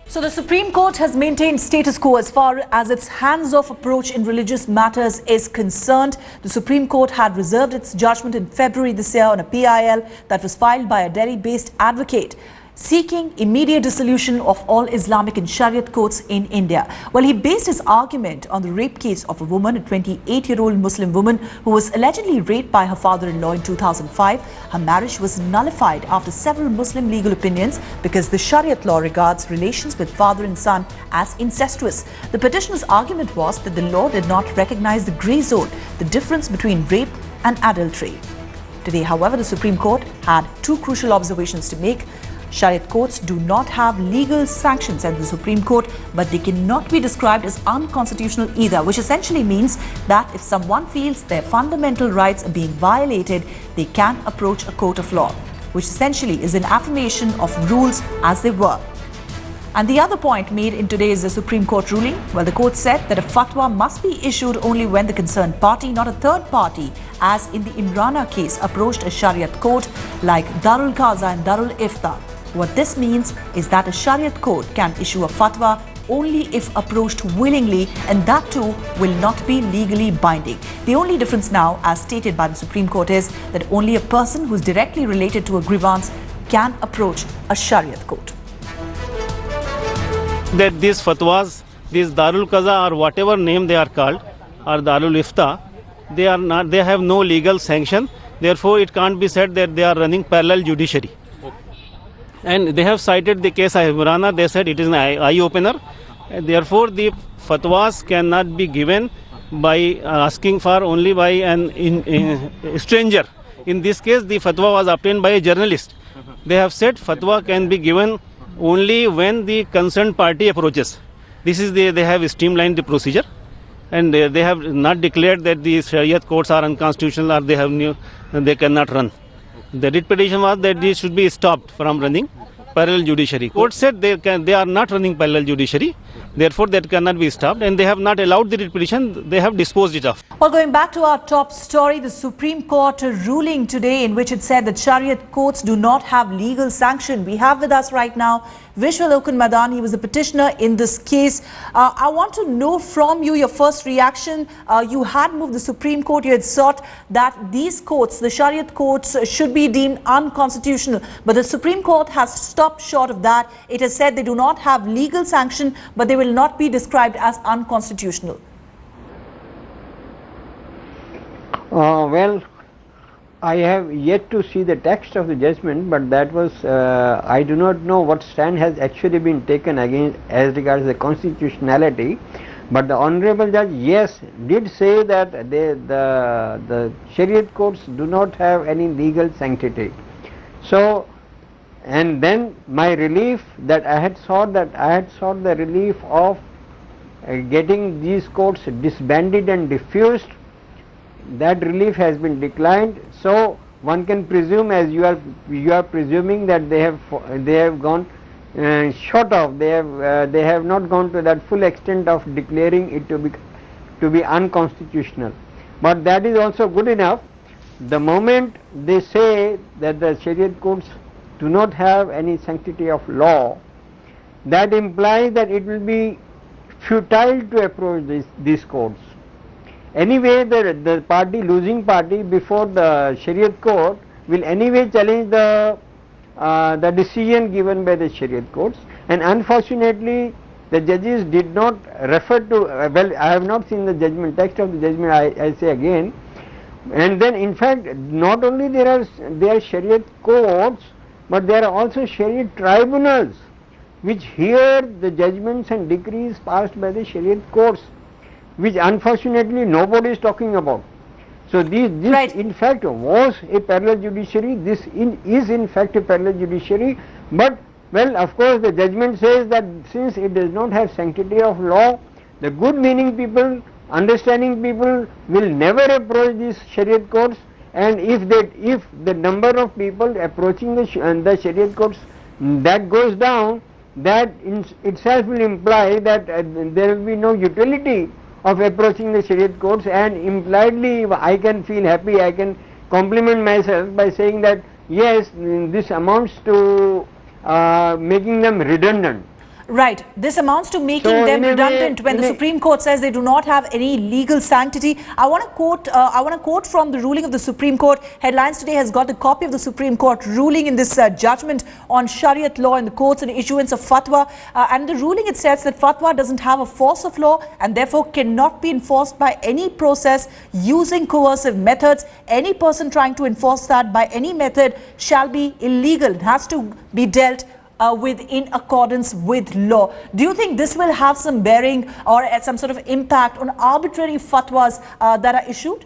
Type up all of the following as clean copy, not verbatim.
So the Supreme Court has maintained status quo as far as its hands-off approach in religious matters is concerned. The Supreme Court had reserved its judgment in February this year on a PIL that was filed by a Delhi-based advocate seeking immediate dissolution of all Islamic and Shariat courts in India. Well, he based his argument on the rape case of a woman, a 28-year-old Muslim woman who was allegedly raped by her father-in-law in 2005. Her marriage was nullified after several Muslim legal opinions because the Shariat law regards relations with father and son as incestuous. The petitioner's argument was that the law did not recognize the grey zone, the difference between rape and adultery. Today, however, the Supreme Court had two crucial observations to make. Shariat courts do not have legal sanctions at the Supreme Court, but they cannot be described as unconstitutional either, which essentially means that if someone feels their fundamental rights are being violated, they can approach a court of law, which essentially is an affirmation of rules as they were. And the other point made in today's Supreme Court ruling, well, the court said that a fatwa must be issued only when the concerned party, not a third party, as in the Imrana case, approached a Shariat court like Darul Qaza and Darul Ifta. What this means is that a Shariat court can issue a fatwa only if approached willingly, and that too will not be legally binding. The only difference now, as stated by the Supreme Court, is that only a person who is directly related to a grievance can approach a Shariat court. That these fatwas, these Darul Qaza or whatever name they are called, or Darul Ifta, they have no legal sanction. Therefore, it can't be said that they are running parallel judiciary. And they have cited the case of Imrana. They said it is an eye-opener. Therefore, the fatwas cannot be given by asking for only by a stranger. In this case, the fatwa was obtained by a journalist. They have said fatwa can be given only when the concerned party approaches. This is they have streamlined the procedure, and they have not declared that the Shariat courts are unconstitutional or they cannot run. The writ petition was that these should be stopped from running parallel judiciary. Court said they are not running parallel judiciary, therefore that cannot be stopped, and they have not allowed the writ petition, they have disposed it off. Well, going back to our top story, the Supreme Court ruling today in which it said that Shariat courts do not have legal sanction. We have with us right now Vishwalokan Madan. He was the petitioner in this case. I want to know from you your first reaction. You had moved the Supreme Court, you had sought that these courts, the Shariat courts, should be deemed unconstitutional. But the Supreme Court has stopped short of that. It has said they do not have legal sanction, but they will not be described as unconstitutional. Well, I have yet to see the text of the judgment, but that was, I do not know what stand has actually been taken against as regards the constitutionality, but the Honorable Judge, yes, did say that the Shariat courts do not have any legal sanctity. So, and then my relief that I had sought the relief of getting these courts disbanded and diffused. That relief has been declined, so one can presume, as you are presuming, that they have gone short of, they have not gone to that full extent of declaring it to be unconstitutional. But that is also good enough. The moment they say that the Shariat courts do not have any sanctity of law, that implies that it will be futile to approach these courts. Anyway, the losing party before the Shariat court will anyway challenge the decision given by the Shariat courts, and unfortunately the judges did not refer to, well, I have not seen the judgment, text of the judgment, I say again. And then in fact, not only there are Shariat courts, but there are also Shariat tribunals which hear the judgments and decrees passed by the Shariat courts, which unfortunately nobody is talking about. So this right, in fact was a parallel judiciary, this is in fact a parallel judiciary, but well, of course the judgment says that since it does not have sanctity of law, the good meaning people, understanding people will never approach these Shariat courts, and if the number of people approaching the Shariat courts that goes down, that in itself will imply that there will be no utility of approaching the Shariat courts, and impliedly I can feel happy, I can compliment myself by saying that yes, this amounts to making them redundant. Right. This amounts to making So, them in a way- redundant when the Supreme Court says they do not have any legal sanctity. I want to quote from the ruling of the Supreme Court. Headlines Today has got a copy of the Supreme Court ruling in this judgment on Shariat law in the courts and issuance of fatwa. And the ruling, it says that fatwa doesn't have a force of law and therefore cannot be enforced by any process using coercive methods. Any person trying to enforce that by any method shall be illegal. It has to be dealt with in accordance with law. Do you think this will have some bearing or some sort of impact on arbitrary fatwas that are issued?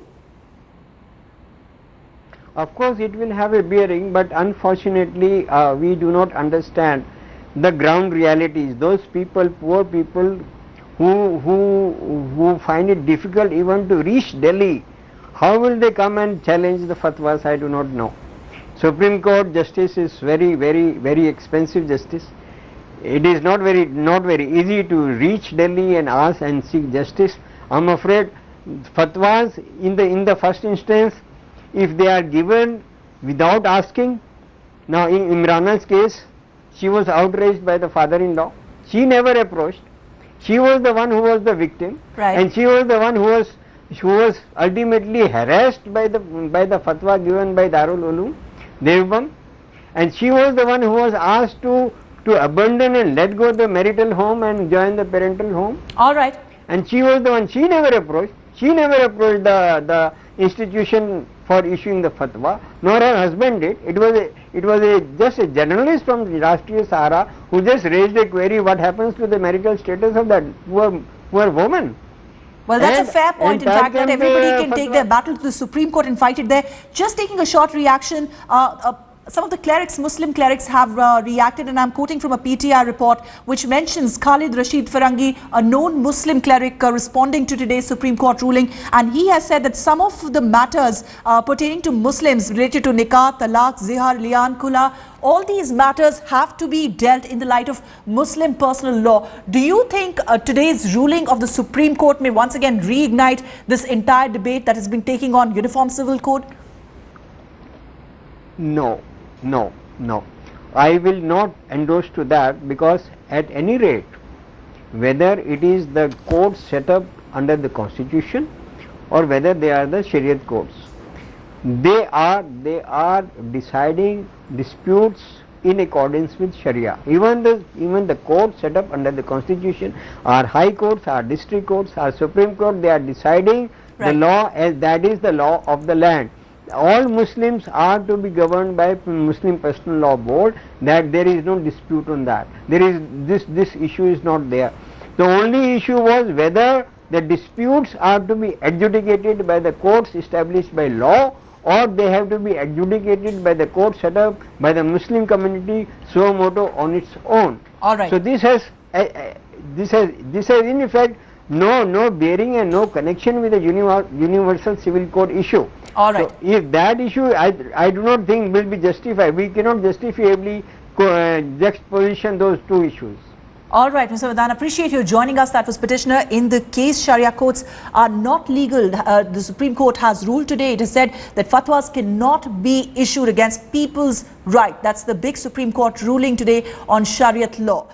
Of course, it will have a bearing, but unfortunately, we do not understand the ground realities. Those people, poor people, who find it difficult even to reach Delhi, how will they come and challenge the fatwas? I do not know. Supreme Court justice is very expensive justice. It is not very easy to reach Delhi and ask and seek justice. I am afraid fatwas in the first instance, if they are given without asking. Now in Imrana's case, she was outraged by the father-in-law. She never approached. She was the one who was the victim, right. And she was the one who was ultimately harassed by the fatwa given by Darul Uloom Devband, and she was the one who was asked to abandon and let go the marital home and join the parental home. All right. And she was the one. She never approached. She never approached the institution for issuing the fatwa, nor her husband did. It was just a journalist from Rashtriya Sahara who just raised a query: what happens to the marital status of that poor woman? Well, that's a fair point. In fact, that everybody can take their battle to the Supreme Court and fight it there. Just taking a short reaction, some of the clerics, Muslim clerics, have reacted, and I'm quoting from a PTI report which mentions Khalid Rashid Farangi, a known Muslim cleric, responding to today's Supreme Court ruling, and he has said that some of the matters pertaining to Muslims related to nikah, talaq, zihar, lian, kula, all these matters have to be dealt in the light of Muslim personal law. Do you think today's ruling of the Supreme Court may once again reignite this entire debate that has been taking on Uniform Civil Code? No. I will not endorse to that, because at any rate, whether it is the courts set up under the Constitution or whether they are the Shariat courts, they are deciding disputes in accordance with Sharia. Even the courts set up under the Constitution, our high courts, our district courts, our Supreme Court, they are deciding the law as that is the law of the land. All Muslims are to be governed by Muslim Personal Law Board. That there is no dispute on that. There is this issue is not there. The only issue was whether the disputes are to be adjudicated by the courts established by law, or they have to be adjudicated by the court set up by the Muslim community suo motu on its own. All right. So this has in effect no bearing and no connection with the universal civil code issue. All right. So if that issue, I do not think will be justified. We cannot justifiably juxtaposition those two issues. All right, Mr. Vadan, appreciate you joining us. That was petitioner in the case. Sharia courts are not legal. The Supreme Court has ruled today. It has said that fatwas cannot be issued against people's right. That's the big Supreme Court ruling today on Shariat law.